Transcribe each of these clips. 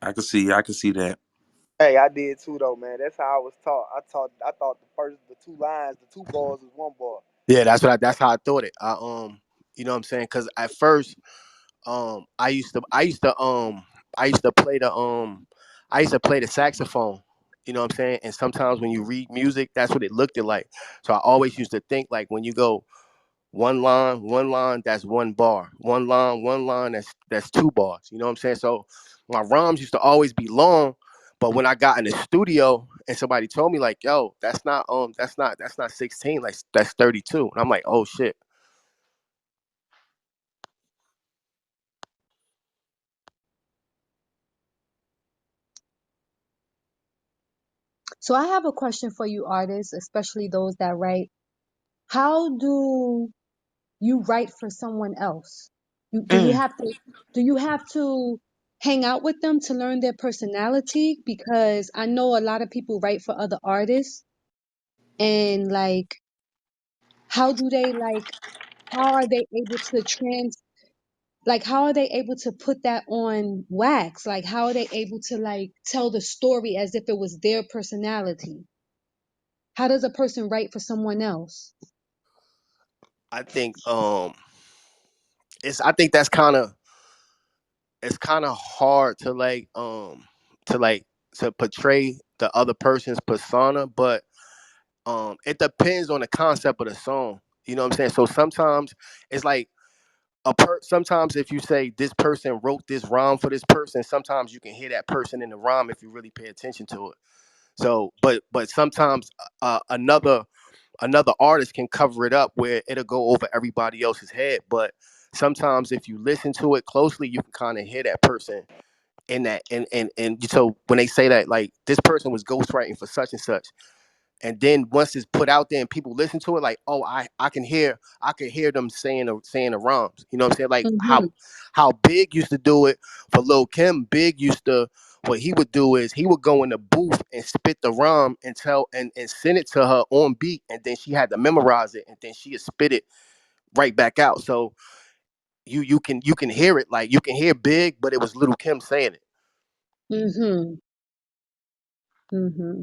I can see that. Hey, I did too though, man. That's how I was taught. I thought the two lines, the two bars was one bar. Yeah, that's how I thought it. You know what I'm saying? Because at first, I used to play I used to play the saxophone. You know what I'm saying? And sometimes when you read music, that's what it looked like. So I always used to think like when you go one line, that's one bar. One line, that's two bars. You know what I'm saying? So my rhymes used to always be long, but when I got in the studio and somebody told me like, "Yo, that's not 16, like that's 32," and I'm like, "Oh shit." So I have a question for you artists, especially those that write. How do you write for someone else? Do you Mm. have to hang out with them to learn their personality? Because I know a lot of people write for other artists, and like how do they like how are they able to how are they able to put that on wax? Like how are they able to like tell the story as if it was their personality? How does a person write for someone else? I think I think that's kind of it's kind of hard to like to portray the other person's persona, but it depends on the concept of the song. You know what I'm saying? So sometimes it's like sometimes if you say this person wrote this rhyme for this person, sometimes you can hear that person in the rhyme if you really pay attention to it. So but sometimes another artist can cover it up where it'll go over everybody else's head. But sometimes if you listen to it closely, you can kind of hear that person in that. And so when they say that, like this person was ghostwriting for such and such, and then once it's put out there and people listen to it, like, oh, I can hear them saying the rhymes. You know what I'm saying? Like Mm-hmm. how Big used to do it for Lil Kim. Big used to what he would do is he would go in the booth and spit the rhyme and and send it to her on beat, and then she had to memorize it, and then she would spit it right back out. So you can hear it, like you can hear Big, but it was Little Kim saying it. Mm-hmm. Mm-hmm.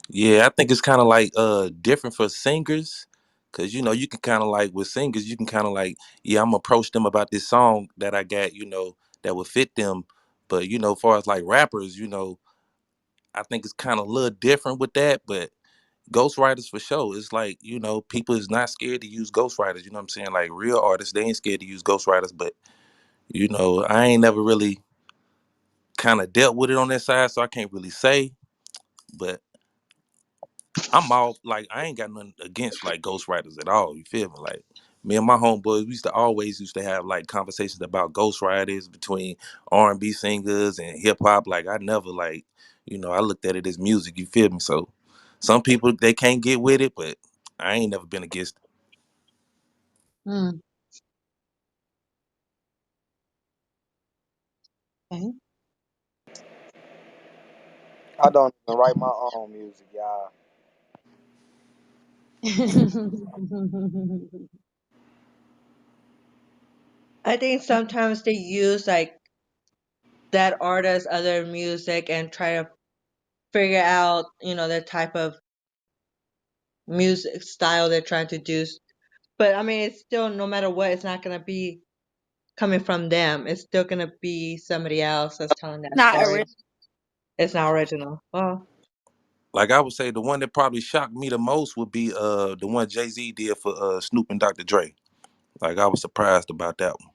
Yeah, I think it's kind of like different for singers, cause you know you can kind of like with singers you can kind of like yeah I'm approach them about this song that I got that would fit them, but as far as like rappers I think it's kind of a little different with that, but ghostwriters for sure. It's like people is not scared to use ghostwriters. You know what I'm saying? Like real artists, they ain't scared to use ghostwriters, but I ain't never really kind of dealt with it on that side, so I can't really say, but. I'm all like I ain't got nothing against like ghostwriters at all. You feel me? Like me and my homeboys, we used to have like conversations about ghostwriters between R&B singers and hip hop. Like I never like, I looked at it as music. You feel me? So some people they can't get with it, but I ain't never been against it. Mm. Okay. I don't even write my own music, y'all. I think sometimes they use like that artist, other music, and try to figure out, the type of music style they're trying to do. But I mean, it's still no matter what, it's not gonna be coming from them. It's still gonna be somebody else that's telling that Not story. original. It's not original. Well, Like I would say, the one that probably shocked me the most would be the one Jay-Z did for Snoop and Dr. Dre. Like I was surprised about that one.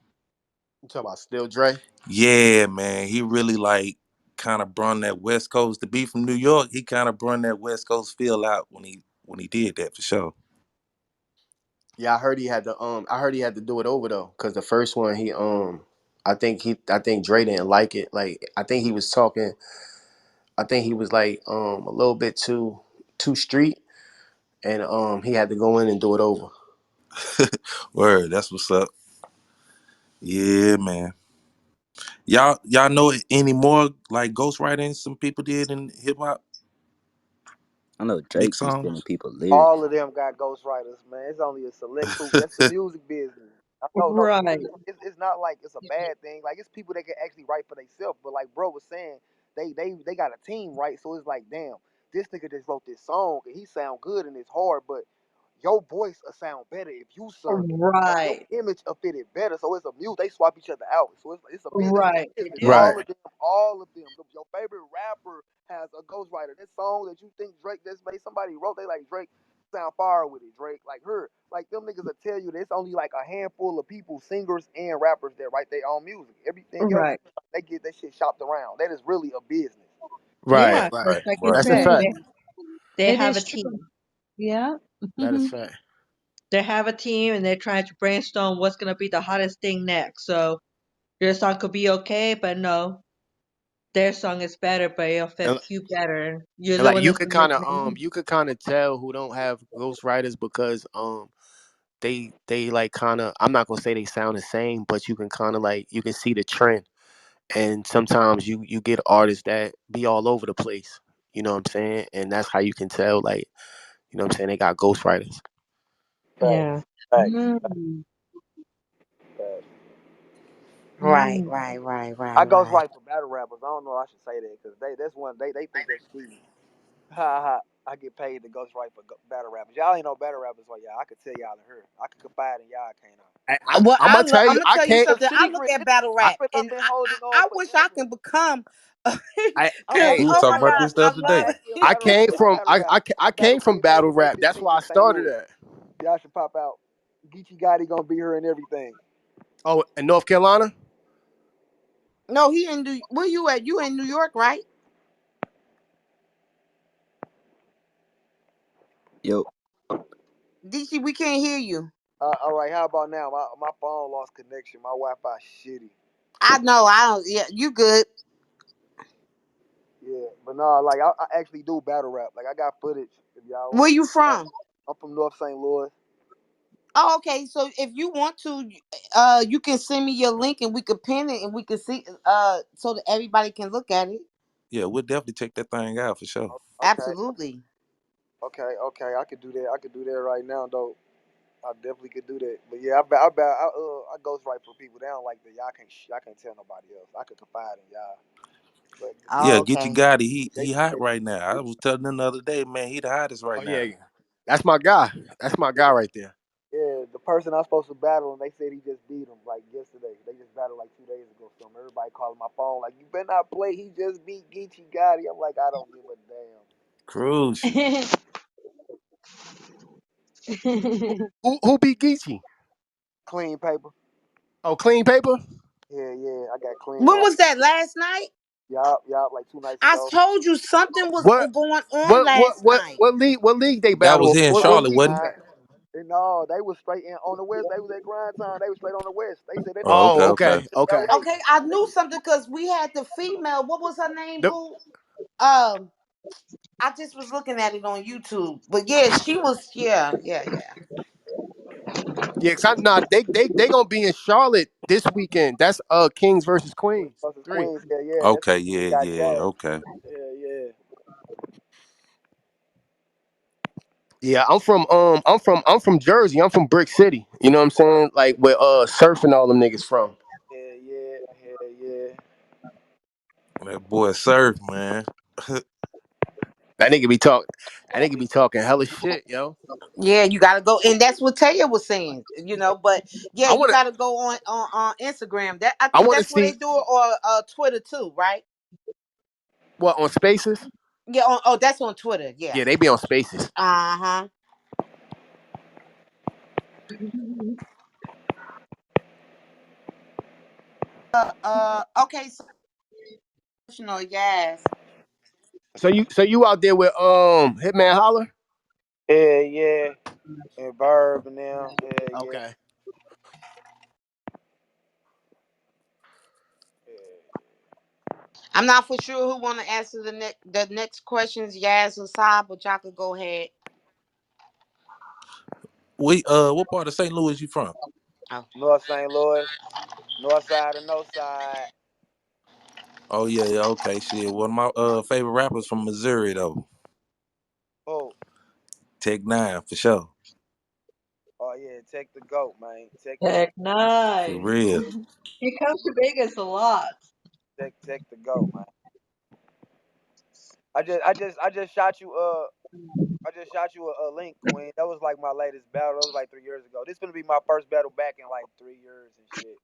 You talking about Still Dre? Yeah, man, he really like kind of brought that West Coast. To be from New York, he kind of brought that West Coast feel out when he did that for sure. Yeah, I heard he had to do it over though, because the first one I think Dre didn't like it. Like I think he was talking. I think he was like a little bit too street, and he had to go in and do it over. Word, that's what's up. Yeah, man. Y'all know any more like ghostwriting some people did in hip hop, I know big Drake be stealing songs? people lyrics. All of them got ghostwriters, man. It's only a select few. That's the music business. I know, no, Right. it's not like it's a bad thing. Like it's people that can actually write for themselves. But like bro was saying, they got a team, right? So it's like, damn, this nigga just wrote this song and he sound good and it's hard, but your voice will sound better if you sung it. Or your Right. image will fit it better. So it's a mute. They swap each other out. So it's a business. It's Right. a They business. do. Right. All of them. Your favorite rapper has a ghostwriter. That song that you think Drake just made somebody wrote, they like Drake sound fire with it. Drake, like her, like them niggas will tell you that it's only like a handful of people, singers and rappers that write their own music. Everything else, Right. they get that shit shopped around. That is really a business. Right. Yeah. Right. Just like you Right. That's a said, fact. they It have a is true. team. Yeah. That is fact. They have a team and they're trying to brainstorm what's gonna be the hottest thing next. So your song could be okay, but no, their song is better, but it'll And, fit you better. You're and the like one that's gonna make it. you could kind of tell who don't have ghostwriters because they like kind of, I'm not gonna say they sound the same, but you can kind of like, you can see the trend. And sometimes you get artists that be all over the place. You know what I'm saying? And that's how you can tell, like, you know what I'm saying, they got ghostwriters. Yeah. Facts, facts, Mm, facts. Right, mm. right, right, I right, goes right. right for battle rappers. I don't know if I should say that because that's one they think that's me. Ha ha. I get paid to ghostwrite for battle rappers. Y'all ain't know battle rappers like y'all. I could tell y'all in here. I could confide in y'all, can't I? Well, I'm gonna tell I'm you, gonna I tell you can't. The something. I look secret, at this battle is I, rap, what I've and been holding on I wish I forever. can become, hey, cause We were oh talking my about God, this the I other I day. love might be a I battle came rapper. I from battle rap. I I came battle from Queen Paper battle May rap. That's 15th why I in St. started Louis. at. Y'all should pop out. Geechee Gotti gonna be here and everything. Oh, in North Carolina. no. He in where you at? You in New York, right? Yo, DC, we can't hear you. All right, how about now? My phone lost connection. My Wi-Fi shitty. I know. I don't. Yeah, you good? Yeah, but no, like I actually do battle rap. Like I got footage. If y'all Where want you to, from? I'm from North St. Louis. Oh, okay. So if you want to, you can send me your link and we could pin it and we can see, so that everybody can look at it. Yeah, we'll definitely check that thing out for sure. Okay, Absolutely. okay. I could do that. I could do that right now, though. I definitely could do that. But yeah, I ghostwrite for people. They don't like that. Y'all can't tell nobody else. I could confide in y'all. But Oh, Yeah, get you okay. Gotti. they He hot right now. I was telling him the other day, man, he the hottest Oh right yeah, now. that's my guy. That's my guy right there. yeah, the person I'm supposed to battle, and they said he just beat him like yesterday. They just battled like 2 days ago. So everybody calling my phone like, you better not play. He just beat Geechee Gotti. I'm like, I don't give a damn. Crucial. Who beat Geechee? Clean paper. Oh, Clean Paper. Yeah. I got clean When right. was that? Last night? Yup, like 2 nights I ago. told you something was What going on last night. what league they That was battle? here in What Charlotte, league wasn't was it? that? No, they was straight in on the west. They was at grind time. They was straight on the west. They said that nigga Oh, was okay, Oh, okay. okay, okay. LA. Okay, I knew something because we had the female. What was her name? The, Boo. I just was looking at it on YouTube, but yeah, she was. Yeah, yeah, yeah. yeah, cause nah, they gonna be in Charlotte this weekend. That's Kings versus Queens. Versus 3. Queens. Yeah. That's Okay, he yeah, got yeah, jacked. okay. Yeah. Yeah, I'm from Jersey. I'm from Brick City. You know what I'm saying? Like where Surf and all them niggas from. Yeah. That boy Surf, man. That nigga be talk that nigga be talking hella shit, yo. Yeah, you gotta go, and that's what Taya was saying. But yeah, I you wanna gotta go on Instagram. That I I think wanna that's where they see do it, or Twitter too, right? what on Spaces. Yeah. That's on Twitter. Yeah. Yeah, they be on Spaces. Uh huh. Okay. So, yes. So you out there with Hitman Holler? Yeah. And Verb and them. Yeah. Okay. I'm not for sure who want to answer the next questions, Yaz or Saab, but y'all could go ahead. What part of St. Louis you from? Oh. North St. Louis. North side or no side. Oh yeah, okay, shit. One of my favorite rappers from Missouri though. Oh, Tech Nine for sure. oh yeah, Tech the GOAT, man. Heck, For nice. real. He comes to Vegas a lot. Tech the GOAT, man. I just shot you a link, Queen. That was like my latest battle. That was like 3 years ago. This gonna be my first battle back in like 3 years and shit.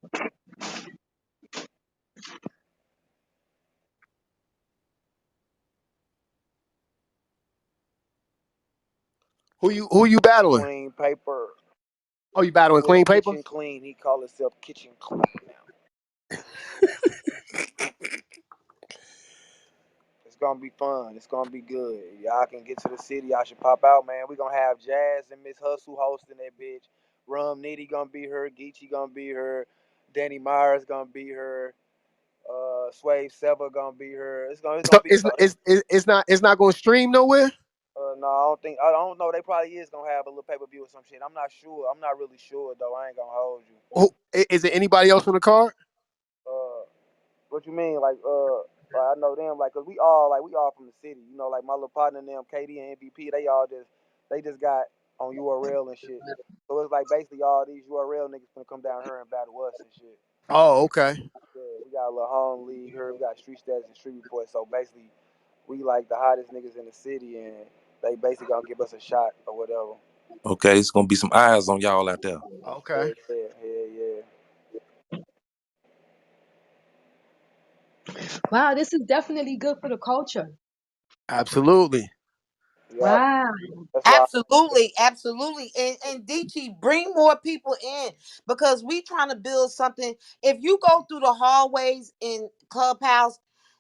Who you battling? Clean paper Oh, you battling with Clean Paper? Kitchen Clean. He call himself Kitchen Clean now. It's gonna be fun. It's gonna be good. Y'all can get to the city. Y'all should pop out, man. We gonna have Jazz and Miss Hustle hosting that bitch. Rum Nitty gonna be her. Geechee gonna be her. Danny Myers gonna be her. Swave Seva gonna be her. It's gonna So be a lot. it's not going to stream nowhere. No, I don't know. They probably is gonna have a little pay per view or some shit. I'm not sure. I'm not really sure though. I ain't gonna hold you. Is it anybody else on the card? Uh, what you mean? Like I know them. Like, cause we all from the city. You know, like my little partner and them, KD and MVP. They just got on URL and shit. So it's like basically all these URL niggas gonna come down here and battle us and shit. Oh, okay. Yeah, we got a little home league here. We got street stats and street reports. So basically, we like the hottest niggas in the city, and they basically gonna give us a shot or whatever. Okay, it's gonna be some eyes on y'all out there. Okay. Yeah, yeah, yeah, yeah. Wow, this is definitely good for the culture. Absolutely. Yep. Wow. That's why. Absolutely, absolutely. And DT, bring more people in because we trying to build something. If you go through the hallways in Clubhouse,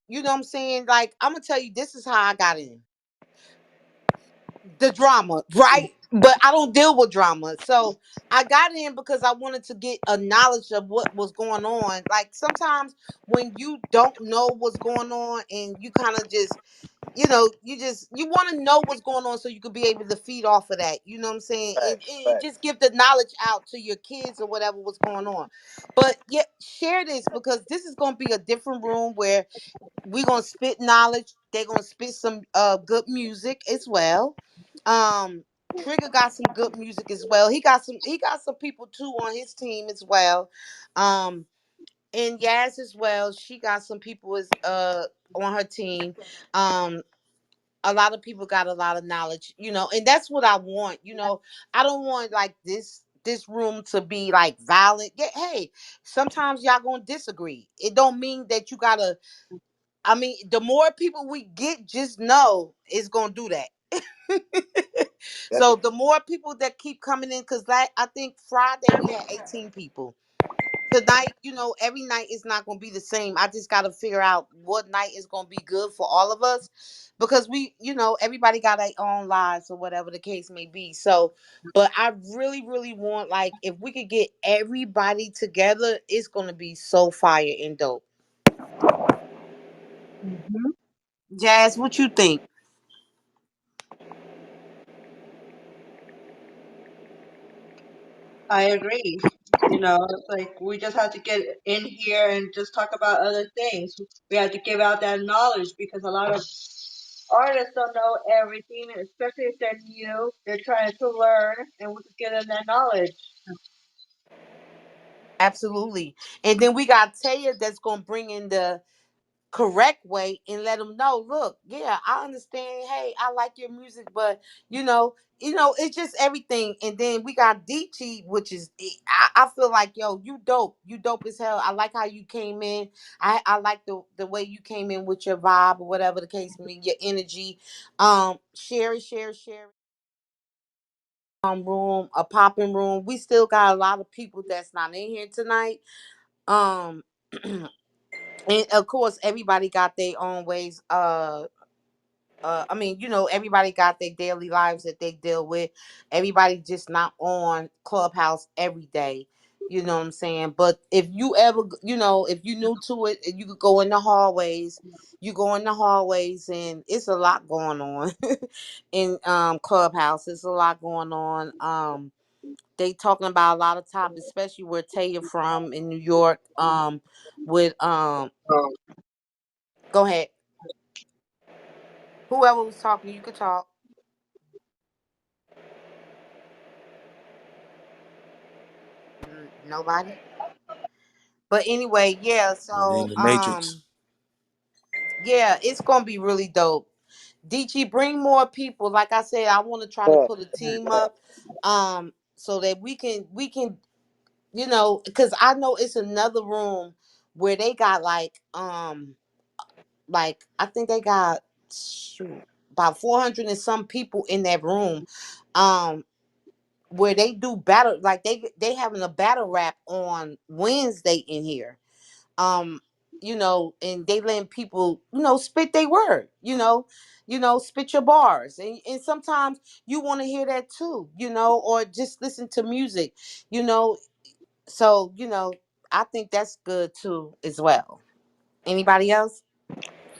you know what I'm saying? Like, I'm gonna tell you, this is how I got in. The drama, right? But I don't deal with drama. So I got in because I wanted to get a knowledge of what was going on. Like sometimes when you don't know what's going on and you kind of just you want to know what's going on so you could be able to feed off of that. You know what I'm saying? Facts, And facts. just give the knowledge out to your kids or whatever what's going on. But yeah, share this because this is going to be a different room where we're going to spit knowledge. They're going to spit some good music as well. Um, Trigger got some good music as well. He got some people too on his team as well. Um, and Yaz as well. She got some people as on her team. Um, a lot of people got a lot of knowledge, and that's what I want. I don't want like this room to be like violent. Yeah, hey, sometimes y'all gonna disagree. It don't mean that you gotta. I mean, the more people we get, just know it's gonna do that. That's a So the more people that keep coming in, because I think Friday we had 18 people. Tonight, every night is not going to be the same. I just got to figure out what night is going to be good for all of us because everybody got their own lives or whatever the case may be. So, but I really, really want, like, if we could get everybody together, it's going to be so fire and dope. Mhm. Jazz, what you think? I agree. It's like we just have to get in here and just talk about other things. We have to give out that knowledge because a lot of artists don't know everything, especially if they're new. They're trying to learn, and we can give them that knowledge. Absolutely. And then we got Taya that's going to bring in the correct way and let them know, look, yeah, I understand, hey, I like your music, but it's just everything. And then we got DT, which is I feel like, yo, you dope as hell. I like how you came in. I like the way you came in with your vibe or whatever the case may be, your energy. Share room, a popping room. We still got a lot of people that's not in here tonight. um and of course everybody got their own ways. I mean, everybody got their daily lives that they deal with. Everybody just not on Clubhouse every day. You know what I'm saying? But if you ever, if you new to it, you could go in the hallways. You go in the hallways, and it's a lot going on in Clubhouse. It's a lot going on. They talking about a lot of topics, especially where Taya from in New York. With go ahead. Whoever was talking, you could talk. Nobody. But anyway, yeah. In So the Matrix. yeah, it's gonna be really dope. DG, bring more people. Like I said, I want to try to Yeah. put a team up, so that we can because I know it's another room where they got like I think they got shoot, about 400 and some people in that room, um, where they do battle like they having a battle rap on Wednesday in here, um and they letting people spit their word, spit your bars, and sometimes you want to hear that too, or just listen to music, you know so I think that's good too as well. Anybody else?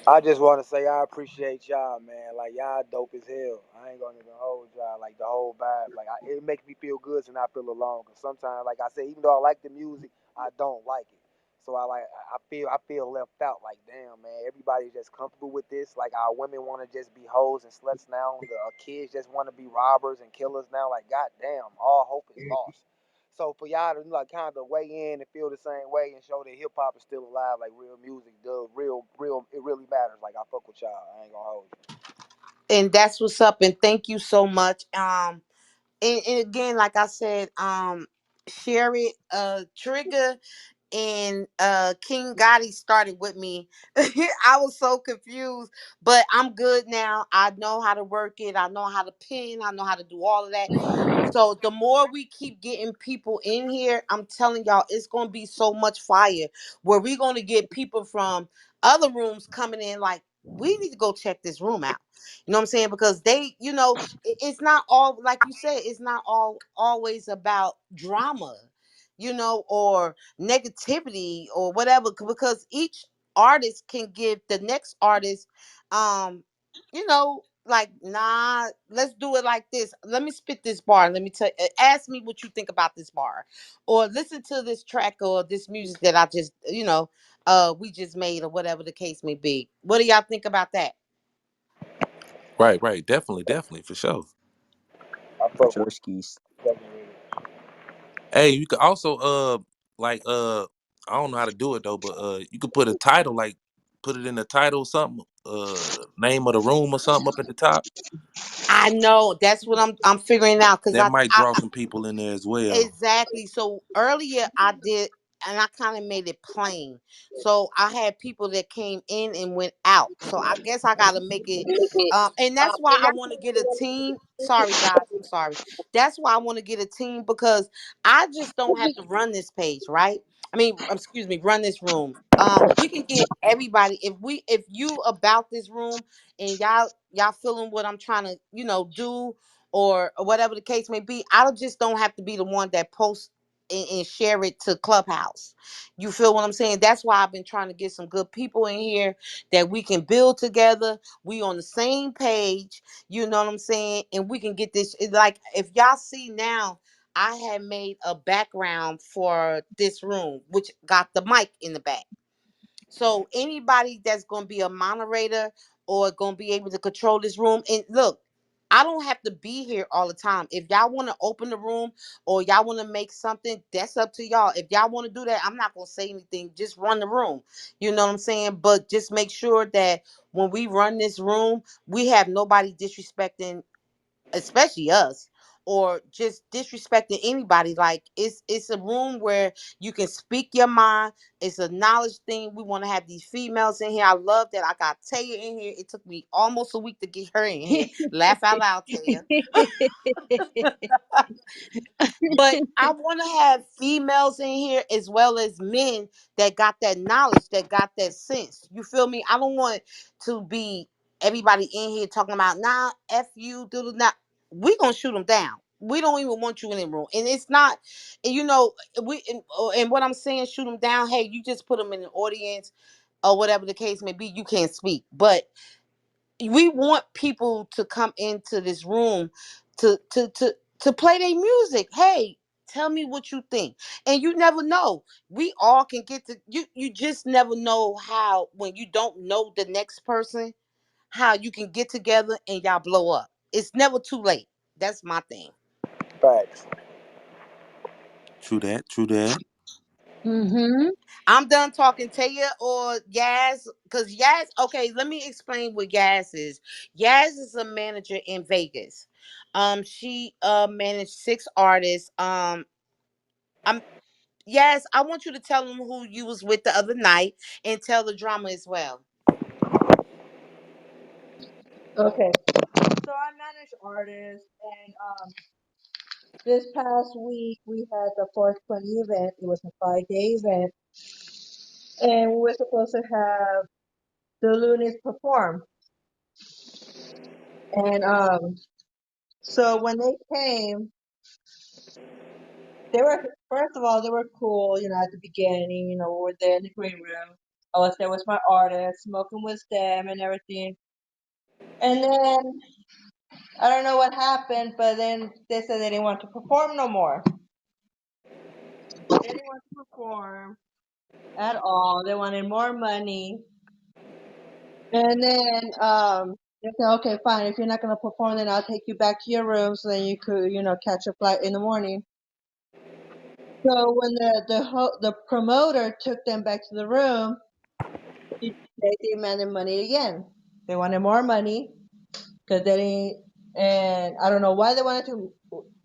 I just want to say I appreciate y'all, man. Like y'all dope as hell. I ain't gonna even hold y'all. Like the whole vibe. Like it makes me feel good to not feel alone. Cause sometimes, like I said, even though I like the music, I don't like it. So I feel left out. Like damn, man. Everybody's just comfortable with this. Like our women want to just be hoes and sluts now. The kids just want to be robbers and killers now. Like goddamn, all hope is lost. So for y'all to like kind of weigh in and feel the same way and show that hip hop is still alive, like real music does, real, it really matters. Like I fuck with y'all. I ain't gonna hold you. And that's what's up, and thank you so much. And again, like I said, share it, Trigger and King Gotti started with me. I was so confused, but I'm good now. I know how to work it. I know how to pin. I know how to do all of that. So the more we keep getting people in here, I'm telling y'all, it's gonna be so much fire. Where we're gonna get people from other rooms coming in, like we need to go check this room out. You know what I'm saying? Because they, it's not all like you said. It's not all always about drama, or negativity or whatever, because each artist can give the next artist, like, nah, let's do it like this, let me spit this bar, let me tell ask me what you think about this bar, or listen to this track or this music that I just we just made, or whatever the case may be. What do y'all think about that? Right, right. Definitely, definitely, for sure. I For fuck sure, with skis. it. Fucking with it. Hey, you could also like I don't know how to do it though, but you could put a title, like put it in the title, something, name of the room or something up at the top. I know that's what I'm figuring out, because That might draw some people in there as well. exactly. So earlier I did, and I kind of made it plain. So I had people that came in and went out. So I guess I got to make it. And that's why I want to get a team. Sorry, guys. I'm sorry. That's why I want to get a team, because I just don't have to run this page, right? I mean, excuse me, run this room. We can get everybody, if you about this room, and y'all feeling what I'm trying to do, or whatever the case may be. I just don't have to be the one that posts and share it to Clubhouse. You feel what I'm saying? That's why I've been trying to get some good people in here that we can build together. We on the same page, you know what I'm saying? And we can get this. It's like, if y'all see now, I had made a background for this room, which got the mic in the back. So anybody that's gonna be a moderator or gonna be able to control this room, and look, I don't have to be here all the time. If y'all want to open the room or y'all want to make something, that's up to y'all. If y'all want to do that, I'm not gonna say anything. Just run the room. You know what I'm saying? But just make sure that when we run this room, we have nobody disrespecting, especially us, or just disrespecting anybody. Like, it's a room where you can speak your mind. It's a knowledge thing. We want to have these females in here. I love that I got Taya in here. It took me almost a week to get her in here. Laugh out loud, Taya. But I want to have females in here as well as men that got that knowledge, that got that sense. You feel me? I don't want to be everybody in here talking about, nah, F you, do not. We gonna shoot them down. We don't even want you in the room. And it's not, and and what I'm saying, shoot them down. Hey, you just put them in the audience or whatever the case may be. You can't speak. But we want people to come into this room to play their music. Hey, tell me what you think. And you never know, we all can get to you just never know how, when you don't know the next person, how you can get together and y'all blow up. It's never too late. That's my thing. Facts. True that. True that. Mm-hmm. I'm done talking. Taya or Yaz, because Yaz. Okay, let me explain what Yaz is. Yaz is a manager in Vegas. She managed 6 artists. I'm Yaz. I want you to tell them who you was with the other night and tell the drama as well. Okay. So I manage artists, and this past week we had the 420 event. It was a 5-day event, and we were supposed to have the Loonies perform. And so when they came, they were first of all they were cool. You know, at the beginning, you know, we were there in the green room. I was there with my artist, smoking with them and everything. And then I don't know what happened, but then they said they didn't want to perform no more. They didn't want to perform at all. They wanted more money. And then they said, okay, fine. If you're not gonna perform, then I'll take you back to your room so then you could, you know, catch your flight in the morning. So when the promoter took them back to the room, they demanded money again. They wanted more money because they didn't, and I don't know why they wanted to.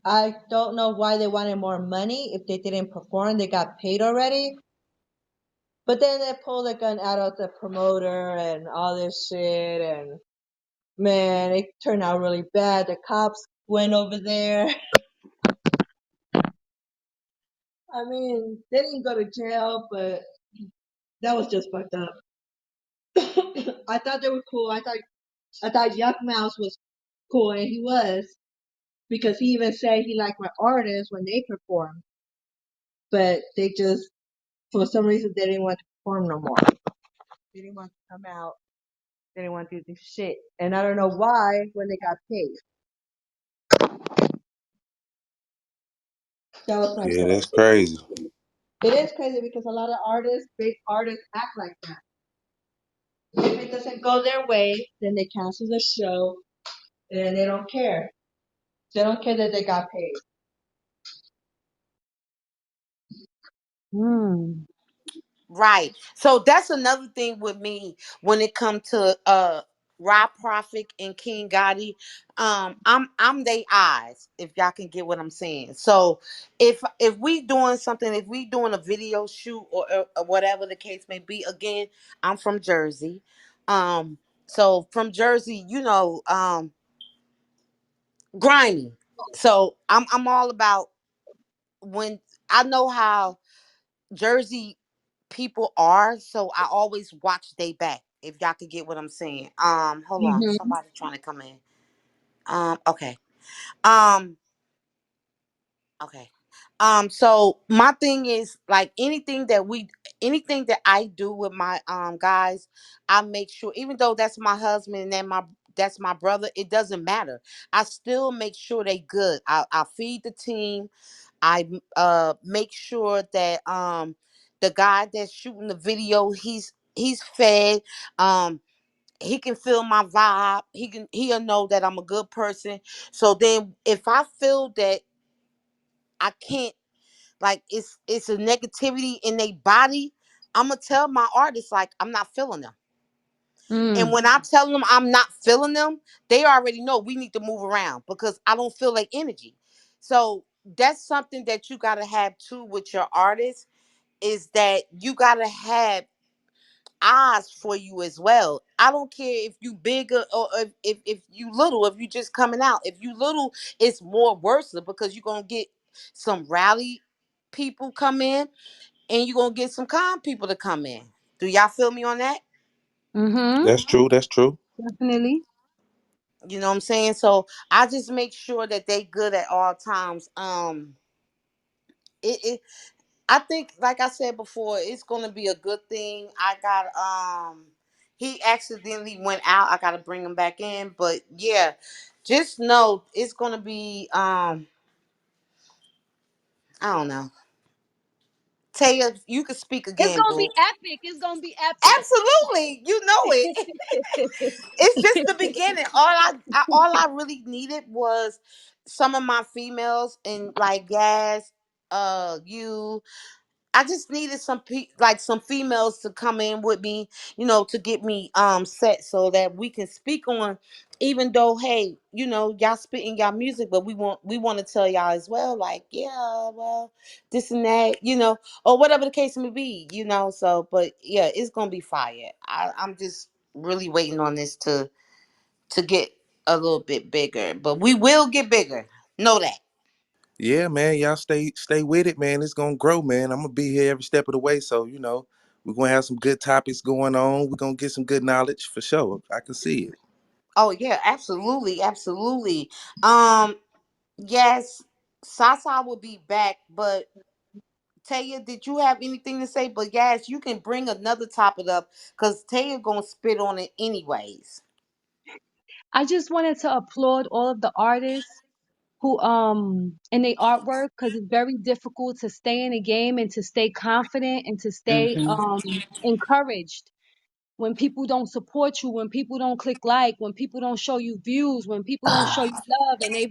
I don't know why they wanted more money if they didn't perform. They got paid already. But then they pulled the gun out of the promoter and all this shit, and man, it turned out really bad. The cops went over there. I mean, they didn't go to jail, but that was just fucked up. I thought they were cool. I thought Yuck Mouse was cool, and he was because he even said he liked my artists when they performed, but they just for some reason they didn't want to perform no more. They didn't want to come out. They didn't want to do this shit, and I don't know why when they got paid. That was my Yeah, story. that's crazy. It is crazy because a lot of artists, big artists, act like that. If it doesn't go their way, then they cancel the show, and they don't care. They don't care that they got paid. Mm. Right. So that's another thing with me when it comes to Rob Prophet and King Gotti. I'm they eyes, if y'all can get what I'm saying. So if we doing something, if we doing a video shoot or whatever the case may be, again, I'm from Jersey. So from Jersey, grimy. So I'm all about when I know how Jersey people are, so I always watch they back. If y'all could get what I'm saying. Hold on, Mm-hmm. somebody trying to come in. Okay. Um, okay. So my thing is like anything that I do with my guys, I make sure, even though that's my husband and then that's my brother, it doesn't matter. I still make sure they good. I feed the team. I make sure that the guy that's shooting the video, he's fed. Um he can feel my vibe. He'll know that I'm a good person. So then if I feel that I can't, like, it's a negativity in their body, I'm gonna tell my artists like I'm not feeling them. And Mm. when I tell them I'm not feeling them, they already know we need to move around because I don't feel like energy. So that's something that you gotta have too with your artists, is that you gotta have eyes for you as well. I don't care if you bigger or if you little, if you just coming out. If you little, it's more worse because you're gonna get some rally people come in and you're gonna get some calm people to come in. Do y'all feel me on that? Mm-hmm. That's true. That's true. Definitely. You know what I'm saying? So I just make sure that they good at all times. It I think, like I said before, it's gonna be a good thing. I got he accidentally went out. I gotta bring him back in. But yeah, just know it's gonna be I don't know. Taya, you can speak It's again, gonna be boo. epic. It's gonna be epic. Absolutely, you know it. It's just the beginning. All I really needed was some of my females and like Yaz. you. I just needed like some females to come in with me, to get me set so that we can speak on, even though, hey, y'all spitting y'all music, but we want to tell y'all as well, like, yeah, well, this and that, or whatever the case may be, so, but yeah, it's gonna be fire. I'm just really waiting on this to get a little bit bigger, but we will get bigger. Know that. Yeah, man, y'all stay with it, man. It's gonna grow, man. I'm gonna be here every step of the way, so we're gonna have some good topics going on. We're gonna get some good knowledge for sure. I can see it. Oh yeah, absolutely, absolutely. Um, yes, Sasa will be back, but Taya, did you have anything to say? But yes, you can bring another topic up because Taya gonna spit on it anyways. I just wanted to applaud all of the artists who in their artwork, because it's very difficult to stay in the game and to stay confident and to stay Hmm. encouraged when people don't support you, when people don't click like, when people don't show you views, when people don't show you love, and they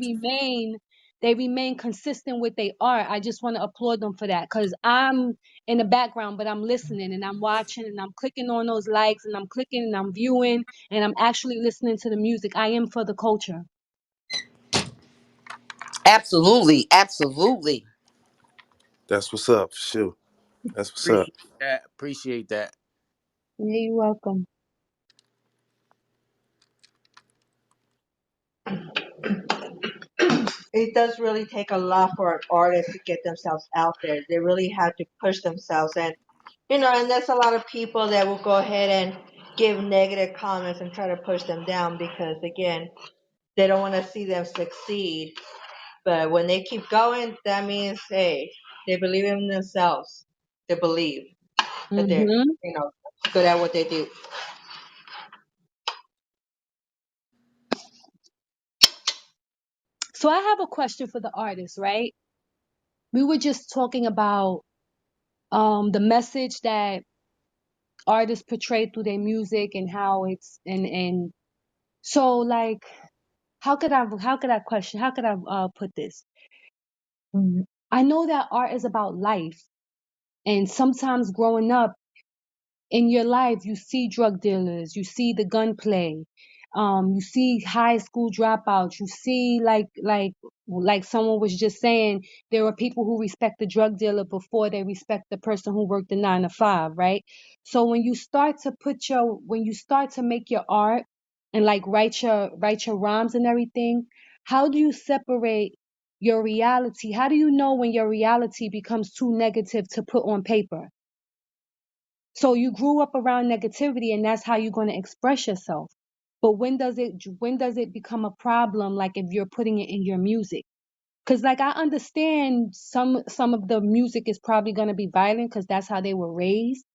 remain consistent with their art. I just want to applaud them for that, because I'm in the background, but I'm listening and I'm watching and I'm clicking on those likes and I'm clicking and I'm viewing and I'm actually listening to the music. I am for the culture. Absolutely, absolutely. That's what's up, for sure. That's what's up. Appreciate that. Appreciate that. Yeah, you're welcome. It does really take a lot for an artist to get themselves out there. They really have to push themselves, and and there's a lot of people that will go ahead and give negative comments and try to push them down because again, they don't want to see them succeed. But when they keep going, that means hey, they believe in themselves. They believe that they're Hmm. you know good at what they do. So I have a question for the artist, right? We were just talking about the message that artists portray through their music and how it's and so like how could I put this? I know that art is about life, and sometimes growing up in your life, you see drug dealers, you see the gunplay, you see high school dropouts, you see like someone was just saying, there are people who respect the drug dealer before they respect the person who worked the 9 to 5, right? So when you start to make your art and like write your rhymes and everything, how do you separate your reality? How do you know when your reality becomes too negative to put on paper? So you grew up around negativity and that's how you're going to express yourself. But when does it become a problem, like if you're putting it in your music? Cuz like I understand some of the music is probably going to be violent cuz that's how they were raised.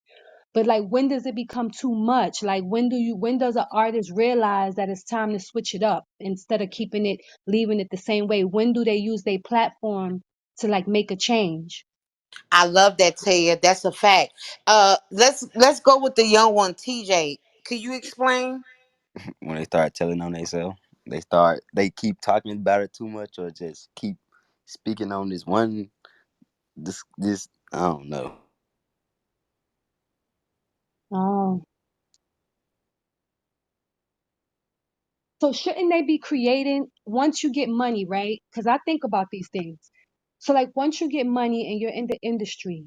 But like when does it become too much? Like when does an artist realize that it's time to switch it up instead of leaving it the same way? When do they use their platform to like make a change? I love that, Taya. That's a fact. Let's go with the young one, TJ. Can you explain? When they start telling on themselves, they keep talking about it too much, or just keep speaking on this one. This I don't know. Oh. So shouldn't they be creating once you get money, right? Because I think about these things. So like once you get money and you're in the industry,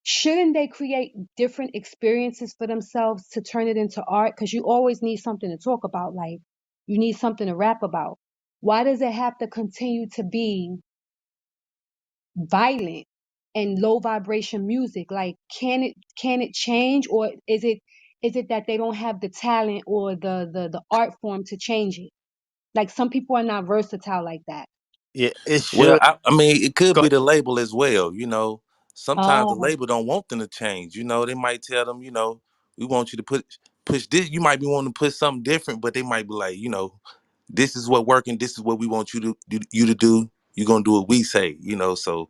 shouldn't they create different experiences for themselves to turn it into art? Because you always need something to talk about, like you need something to rap about. Why does it have to continue to be violent and low vibration music? Like can it change, or is it that they don't have the talent or the art form to change it? Like some people are not versatile like that. Yeah, it Well, should I mean, it could go. be the label as well. Sometimes the Oh, label don't want them to change. They might tell them, we want you to push this. You might be wanting to put something different, but they might be like, this is what working. This is what we want you to do. You're gonna do what we say. So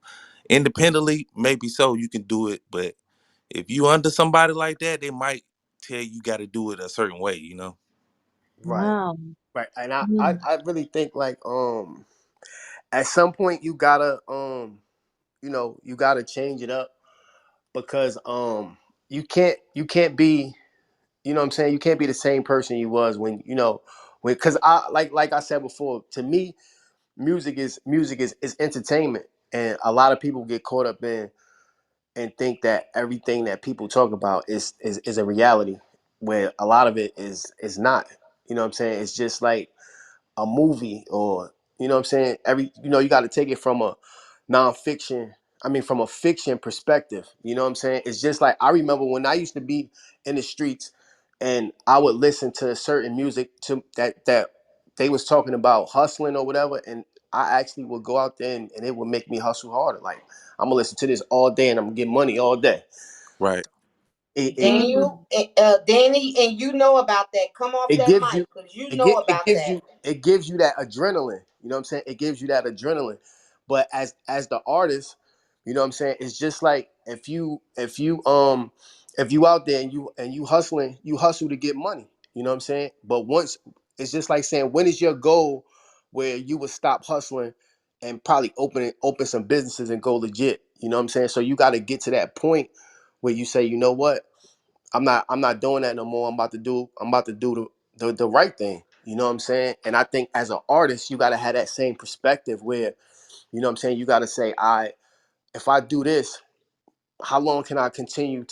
independently, maybe so you can do it. But if you under somebody like that, they might tell you got to do it a certain way. Right, wow. right, and I, I Mm. I really think like at some point you gotta you got to change it up because you can't be, you know what I'm saying, you can't be the same person you was when, when, because I like I said before, to me music is entertainment, and a lot of people get caught up in and think that everything that people talk about is a reality, where a lot of it is not. You know what I'm saying? It's just like a movie, or you know what I'm saying, you got to take it from a nonfiction, from a fiction perspective. You know what I'm saying? It's just like, I remember when I used to be in the streets and I would listen to certain music to that they was talking about hustling or whatever, and I actually would go out there and it would make me hustle harder. Like, I'm gonna listen to this all day and I'm gonna get money all day. Right. it, Daniel, Danny, and you know about that. Come off it that gives mic you because you it know get about that. it gives you that adrenaline. You know what I'm saying? It gives you that adrenaline. But as the artist, you know what I'm saying, it's just like, if you out there and you hustling, you hustle to get money. You know what I'm saying? But once, it's just like saying, when is your goal where you would stop hustling and probably open some businesses and go legit? You know what I'm saying? So you got to get to that point where you say, you know what, I'm not doing that no more. I'm about to do the right thing. You know what I'm saying? And I think as an artist, you gotta have that same perspective where, you know what I'm saying, you gotta say, if I do this, how long can I continue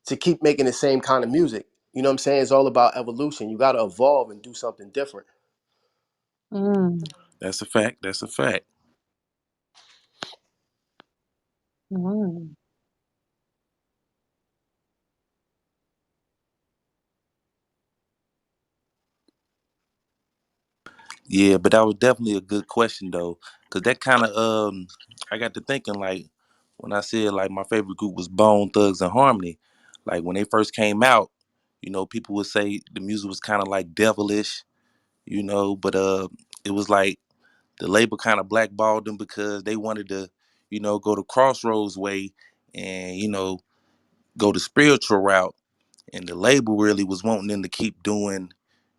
to keep making the same kind of music? You know what I'm saying? It's all about evolution. You gotta evolve and do something different. Mm, That's a fact. That's a fact. mm. Yeah, but that was definitely a good question though, because that kind of I got to thinking like when I said like my favorite group was Bone Thugs and Harmony, like when they first came out, people would say the music was kind of like devilish, but it was like the label kind of blackballed them because they wanted to, go the Crossroads way and go the spiritual route, and the label really was wanting them to keep doing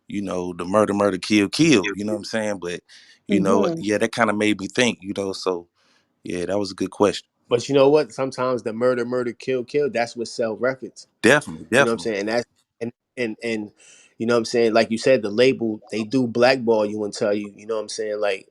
the murder, murder, kill, kill. You know what I'm saying? But Mhm. yeah, that kind of made me think. So yeah, that was a good question. But you know what? Sometimes the murder, kill, kill, that's what sell records. Definitely, You know what I'm definitely. saying? And you know what I'm saying? Like you said, the label, they do blackball you and tell you, you know what I'm saying? Like,